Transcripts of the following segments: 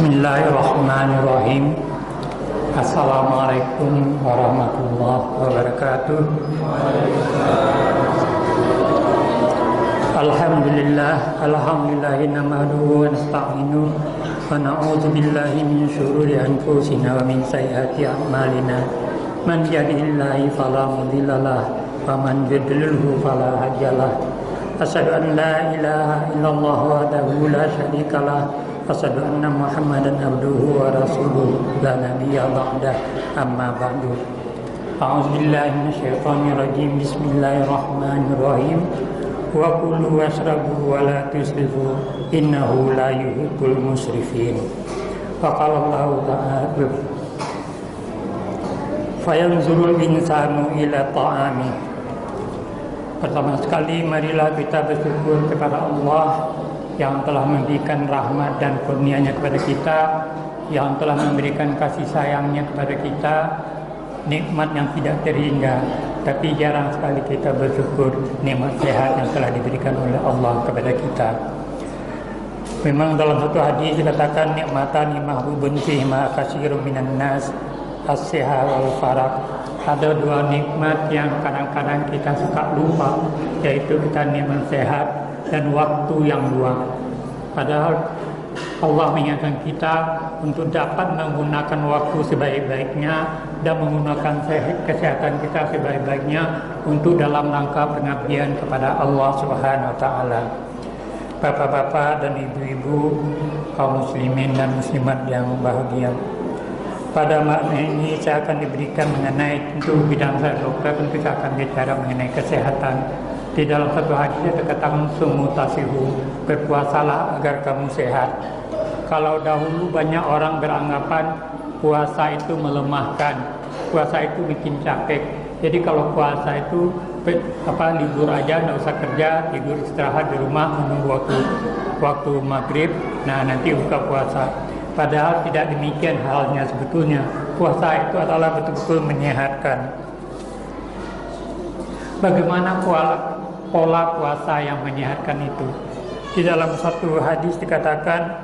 Bismillahirrahmanirrahim. Assalamualaikum warahmatullahi wabarakatuh. Alhamdulillah nahmaduhu wa nasta'inuhu wa na'udzu billahi min syururi anfusina wa min sayyiati a'malina. Man yahdihillahu fala mudhillalah wa man yudlilhu fala hadiyalah. Asyhadu an la ilaha illallah wahdahu la syarikalah. Asyhadu anna Muhammadan abduhu wa rasuluhu la nabiyya ba'dah, amma ba'du. A'udzu billahi minasyaitonir rajim. Bismillahirrahmanirrahim. Wa kulu washrabu wa la tusrifu innahu la yuhibbul musrifin. Wa qala Allahu ta'ala fayanzurul insanu ila ta'ami. Pertama sekali marilah kita bersyukur kepada Allah yang telah memberikan rahmat dan kurnia-Nya kepada kita, yang telah memberikan kasih sayang-Nya kepada kita, nikmat yang tidak terhingga. Tapi jarang sekali kita bersyukur nikmat sehat yang telah diberikan oleh Allah kepada kita. Memang dalam satu hadis dikatakan nikmatan mahbubun fi ma katsirun minan nas as-siha wal faraq. Ada dua nikmat yang kadang-kadang kita suka lupa, yaitu kita nikmat sehat dan waktu yang luang. Padahal Allah mengingatkan kita untuk dapat menggunakan waktu sebaik-baiknya dan menggunakan kesehatan kita sebaik-baiknya untuk dalam rangka pengabdian kepada Allah Subhanahu wa taala. Bapak-bapak dan ibu-ibu, kaum muslimin dan muslimat yang bahagia. Pada makna ini saya akan diberikan mengenai tentu bidang saya dokter, tentu saya akan bicara mengenai kesehatan. Di dalam satu hadis dikatakan sumutasihu, berpuasalah agar kamu sehat. Kalau dahulu banyak orang beranggapan puasa itu melemahkan, puasa itu bikin capek. Jadi kalau puasa itu libur aja, nggak usah kerja, tidur istirahat di rumah menunggu waktu maghrib, nah nanti buka puasa. Padahal tidak demikian halnya sebetulnya. Puasa itu adalah betul-betul menyehatkan. Bagaimana pola puasa yang menyehatkan itu? Di dalam satu hadis dikatakan,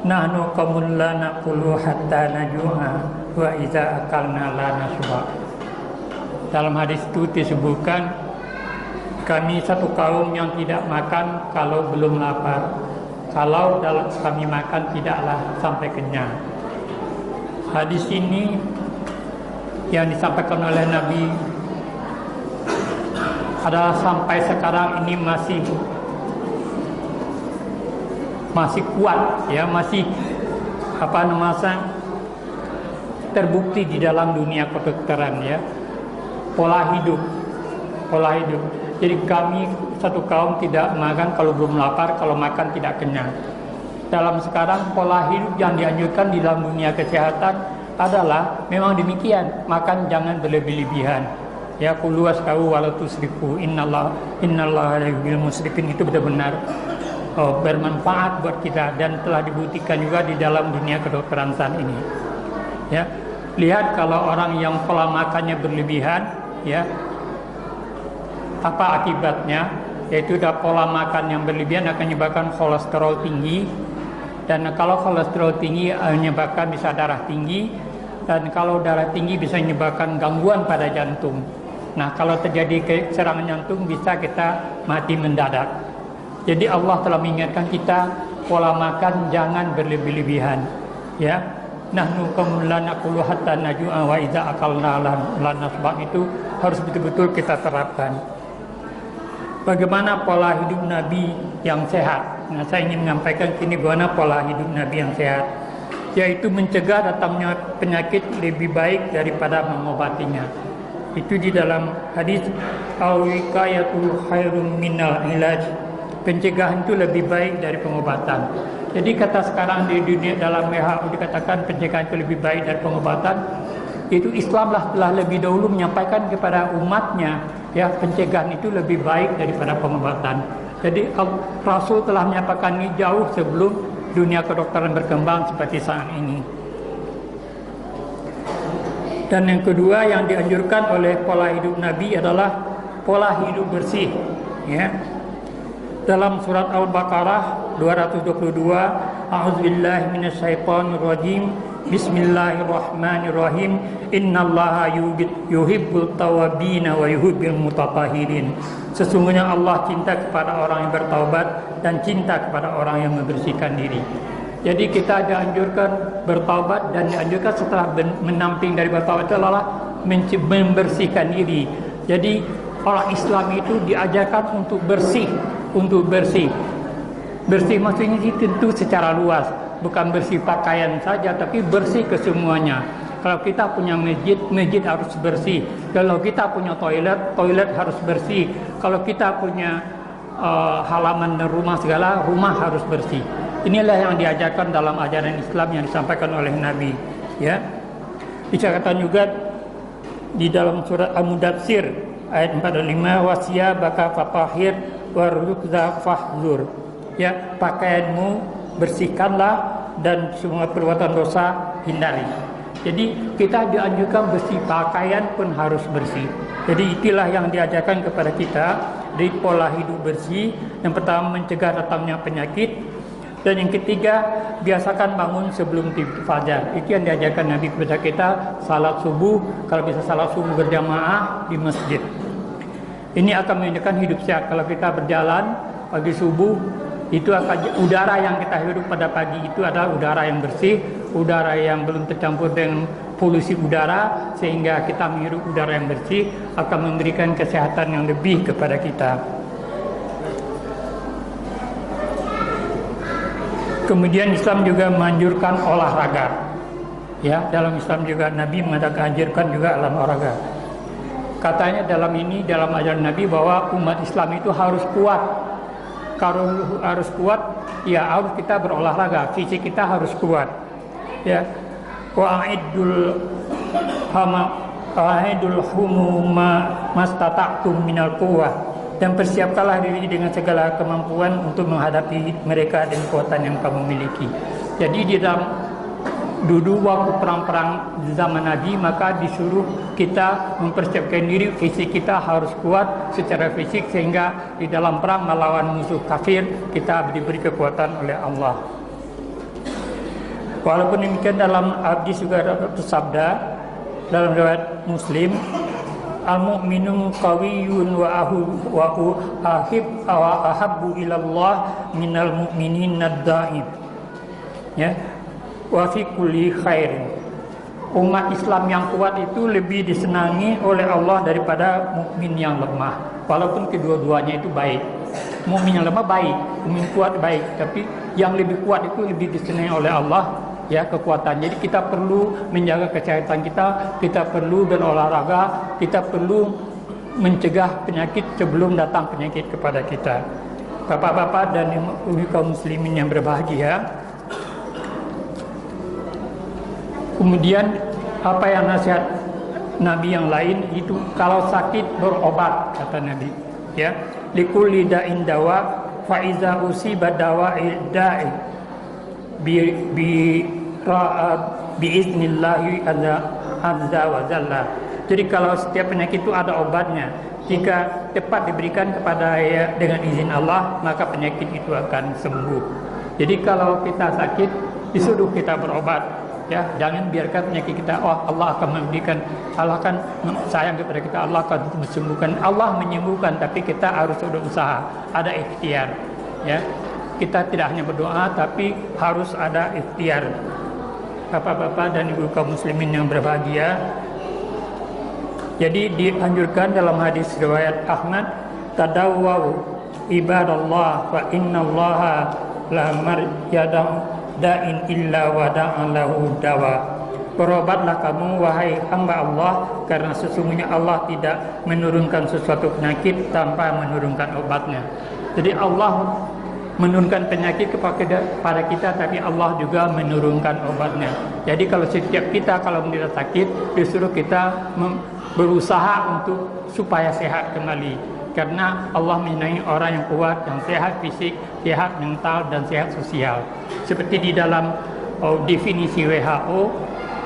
nahnu qaumun la naqulu hatta najua wa idza akalna la nasba. Dalam hadis itu disebutkan, kami satu kaum yang tidak makan kalau belum lapar. Kalau dalam kami makan tidaklah sampai kenyang. Hadis ini yang disampaikan oleh Nabi adalah sampai sekarang ini masih kuat, ya, masih terbukti di dalam dunia kedokteran, ya. Pola hidup. Jadi kami satu kaum tidak makan kalau belum lapar, kalau makan tidak kenyang. Dalam sekarang pola hidup yang dianjurkan di dalam dunia kesehatan adalah memang demikian, makan jangan berlebih-lebihan. Ya, kulu wasqau wala tusrifu innallaha la yuhibbul musrifin, itu benar-benar bermanfaat buat kita dan telah dibuktikan juga di dalam dunia kedokteran saat ini. Ya, lihat kalau orang yang pola makannya berlebihan, ya, apa akibatnya? Yaitu pola makan yang berlebihan akan menyebabkan kolesterol tinggi, dan kalau kolesterol tinggi menyebabkan bisa darah tinggi, dan kalau darah tinggi bisa menyebabkan gangguan pada jantung. Nah, kalau terjadi serangan jantung bisa kita mati mendadak. Jadi Allah telah mengingatkan kita pola makan jangan berlebih-lebihan, ya. Nahnu qaumun la naqulu hatta najua wa idza akalna la nasba, itu harus betul-betul kita terapkan. Bagaimana pola hidup Nabi yang sehat? Nah, saya ingin menyampaikan kini bagaimana pola hidup Nabi yang sehat, yaitu mencegah datangnya penyakit lebih baik daripada mengobatinya. Itu di dalam hadis al-wiqayatu khairum minal ilaj. Pencegahan itu lebih baik dari pengobatan. Jadi kata sekarang di dunia dalam WHO dikatakan pencegahan itu lebih baik dari pengobatan. Itu Islamlah telah lebih dahulu menyampaikan kepada umatnya, ya, pencegahan itu lebih baik daripada pengobatan. Jadi Rasul telah menyampaikan ini jauh sebelum dunia kedokteran berkembang seperti saat ini. Dan yang kedua yang dianjurkan oleh pola hidup Nabi adalah pola hidup bersih, ya. dalam surat Al-Baqarah 222, A'udzubillahi minasyaitonirrajim. Bismillahirrahmanirrahim. Innallaha yuhibbul tawwabin wa yuhibbul mutatahhirin. Sesungguhnya Allah cinta kepada orang yang bertaubat dan cinta kepada orang yang membersihkan diri. Jadi kita dianjurkan bertaubat, dan dianjurkan setelah menamping dari bertaubat itu adalah membersihkan diri. Jadi orang Islam itu diajarkan untuk bersih. Bersih maksudnya tentu secara luas, bukan bersih pakaian saja, tapi bersih kesemuanya. Kalau kita punya masjid, masjid harus bersih. Kalau kita punya toilet, toilet harus bersih. Kalau kita punya halaman dan rumah segala, rumah harus bersih. Inilah yang diajarkan dalam ajaran Islam yang disampaikan oleh Nabi. Ya, dicatatkan juga di dalam surat Al-Mudatsir ayat 45, wasiyabaka fatahhir warrukza fahzur. Ya, pakaianmu bersihkanlah dan semua perbuatan dosa hindari. Jadi kita dianjurkan bersih, pakaian pun harus bersih. Jadi itulah yang diajarkan kepada kita dari pola hidup bersih. Yang pertama, mencegah datangnya penyakit, dan yang ketiga, biasakan bangun sebelum terbit fajar. Itu yang diajarkan Nabi kepada kita. Salat subuh, kalau bisa salat subuh berjamaah di masjid. Ini akan menunjukkan hidup sehat. Kalau kita berjalan pagi subuh, itu akan udara yang kita hirup pada pagi itu adalah udara yang bersih, udara yang belum tercampur dengan polusi udara, sehingga kita menghirup udara yang bersih akan memberikan kesehatan yang lebih kepada kita. Kemudian Islam juga menganjurkan olahraga. Ya, dalam Islam juga Nabi menganjurkan juga dalam olahraga. Katanya dalam ajaran Nabi bahwa umat Islam itu harus kuat. Kalau harus kuat, ya harus kita berolahraga, fisik kita harus kuat. Ya, wa'idul humuma mastata'tum minal quwwah, dan persiapkanlah diri dengan segala kemampuan untuk menghadapi mereka dan kekuatan yang kamu miliki. Jadi di dalam dulu waktu perang-perang zaman Nabi, maka disuruh kita mempersiapkan diri, fisik kita harus kuat secara fisik, sehingga di dalam perang melawan musuh kafir kita diberi kekuatan oleh Allah. Walaupun demikian, dalam hadis juga ada bersabda dalam riwayat Muslim, al-mu'minu qawiyyun wa ahabbu ilallah minal mu'minin ad-da'if. Ya, wa fi kulli khair. Umat Islam yang kuat itu lebih disenangi oleh Allah daripada mukmin yang lemah. Walaupun kedua-duanya itu baik. Mukmin yang lemah baik, mukmin kuat baik, tapi yang lebih kuat itu lebih disenangi oleh Allah, ya, kekuatan. Jadi kita perlu menjaga kesehatan kita perlu berolahraga, kita perlu mencegah penyakit sebelum datang penyakit kepada kita. Bapak-bapak dan ibu kaum muslimin yang berbahagia, kemudian apa yang nasihat Nabi yang lain itu, kalau sakit berobat, kata Nabi, ya, likulli da'in dawa fa iza usiba dawa'i da'i bi iznillahi azza wa jalla. Jadi kalau setiap penyakit itu ada obatnya, jika tepat diberikan kepada dengan izin Allah, maka penyakit itu akan sembuh. Jadi kalau kita sakit, disuruh kita berobat. Ya, jangan biarkan penyakit kita, Allah akan memberikan, Allah akan sayang kepada kita, Allah akan menyembuhkan. Allah menyembuhkan, tapi kita harus berusaha, ada ikhtiar. Ya, kita tidak hanya berdoa, tapi harus ada ikhtiar. Bapak-bapak dan ibu kaum muslimin yang berbahagia, jadi dianjurkan dalam hadis riwayat Ahmad, tadawwau ibadallah fa innallaha la maryadam da'in illa wa da'alahu dawa. Berobatlah kamu wahai hamba Allah, karena sesungguhnya Allah tidak menurunkan sesuatu penyakit tanpa menurunkan obatnya. Jadi Allah menurunkan penyakit kepada kita, tapi Allah juga menurunkan obatnya. Jadi kalau setiap kita kalau menderita sakit, disuruh kita berusaha untuk supaya sehat kembali. Karena Allah menyenangi orang yang kuat, yang sehat fisik, sehat mental, dan sehat sosial. Seperti di dalam definisi WHO,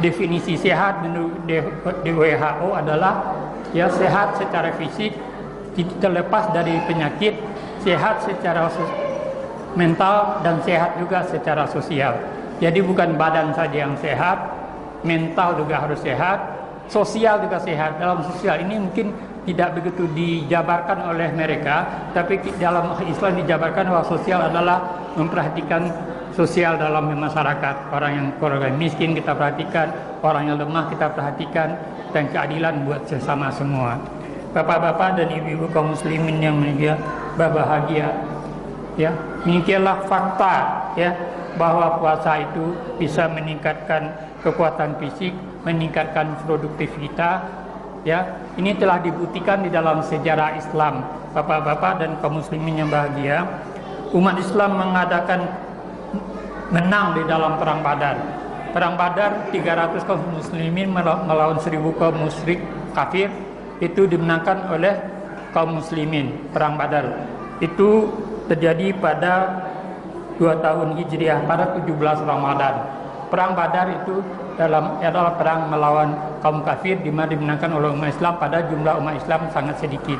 definisi sehat menurut di WHO adalah ya sehat secara fisik, terlepas dari penyakit, sehat secara mental dan sehat juga secara sosial. Jadi bukan badan saja yang sehat, mental juga harus sehat, sosial juga sehat. Dalam sosial ini mungkin tidak begitu dijabarkan oleh mereka, tapi dalam Islam dijabarkan bahwa sosial adalah memperhatikan sosial dalam masyarakat. Orang yang miskin kita perhatikan, orang yang lemah kita perhatikan, dan keadilan buat sesama semua. Bapak-bapak dan ibu-ibu kaum muslimin yang berbahagia, ya, demikianlah fakta, ya, bahwa puasa itu bisa meningkatkan kekuatan fisik, meningkatkan produktivitas, ya. Ini telah dibuktikan di dalam sejarah Islam. Bapak-bapak dan kaum muslimin yang bahagia, umat Islam mengadakan menang di dalam perang Badar. Perang Badar 300 kaum muslimin melawan 1000 kaum musyrik kafir, itu dimenangkan oleh kaum muslimin. Perang Badar itu terjadi pada 2 tahun Hijriah, pada 17 Ramadan. Perang Badar itu adalah perang melawan kaum kafir, di mana dimenangkan oleh umat Islam pada jumlah umat Islam sangat sedikit.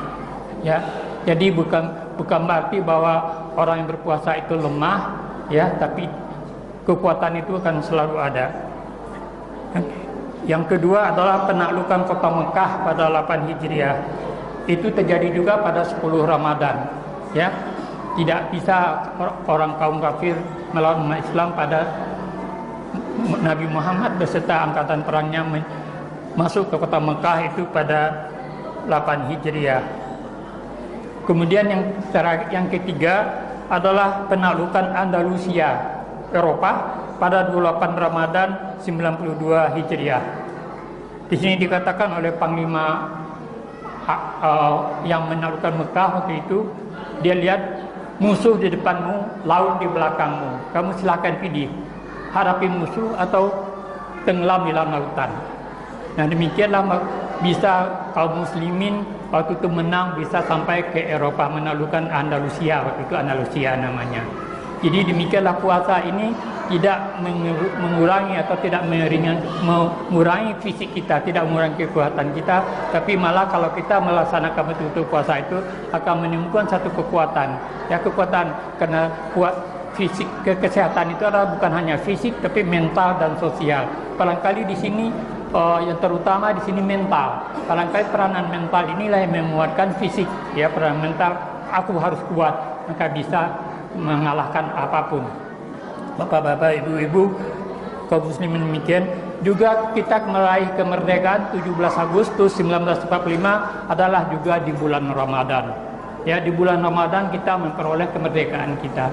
Ya, jadi bukan berarti bahwa orang yang berpuasa itu lemah, ya, tapi kekuatan itu akan selalu ada. Yang kedua adalah penaklukan kota Mekah pada 8 Hijriah. Itu terjadi juga pada 10 Ramadan. Ya, tidak bisa orang kaum kafir melawan umat Islam pada Nabi Muhammad beserta angkatan perangnya masuk ke kota Mekah itu pada 8 Hijriah. Kemudian yang ketiga adalah penaklukan Andalusia, Eropa pada 28 Ramadan 92 Hijriah. Di sini dikatakan oleh Panglima yang menaklukkan Mekah waktu itu, dia lihat musuh di depanmu, laut di belakangmu. Kamu silakan pilih, hadapi musuh atau tenggelam di dalam lautan. Nah, demikianlah bisa kaum muslimin waktu itu menang, bisa sampai ke Eropa, menaklukkan Andalusia, waktu itu Andalusia namanya. Jadi demikianlah puasa ini tidak mengurangi atau tidak mengurangi fisik kita, tidak mengurangi kekuatan kita, tapi malah kalau kita melaksanakan betul-betul puasa itu akan menimbulkan satu kekuatan. Ya, kekuatan karena kuat fisik, kesehatan itu adalah bukan hanya fisik tapi mental dan sosial. Barangkali di sini yang terutama di sini mental. Barangkali peranan mental inilah yang menguatkan fisik. Ya, peranan mental, aku harus kuat, maka bisa mengalahkan apapun. Bapak-bapak, ibu-ibu, kaum muslimin demikian. Juga kita meraih kemerdekaan 17 Agustus 1945 adalah juga di bulan Ramadan. Ya, di bulan Ramadan kita memperoleh kemerdekaan kita.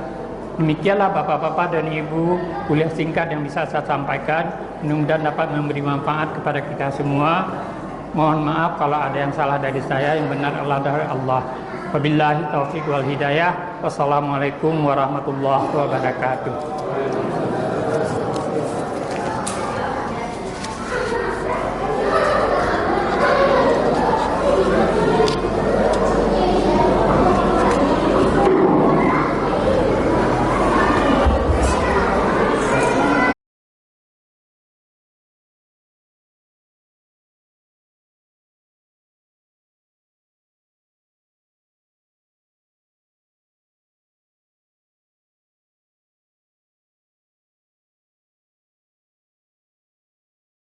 Demikianlah bapak-bapak dan ibu, kuliah singkat yang bisa saya sampaikan. Mudah-mudahan dapat memberi manfaat kepada kita semua. Mohon maaf kalau ada yang salah dari saya, yang benar adalah dari Allah. Wabillahi taufiq wal hidayah. Wassalamualaikum warahmatullahi wabarakatuh.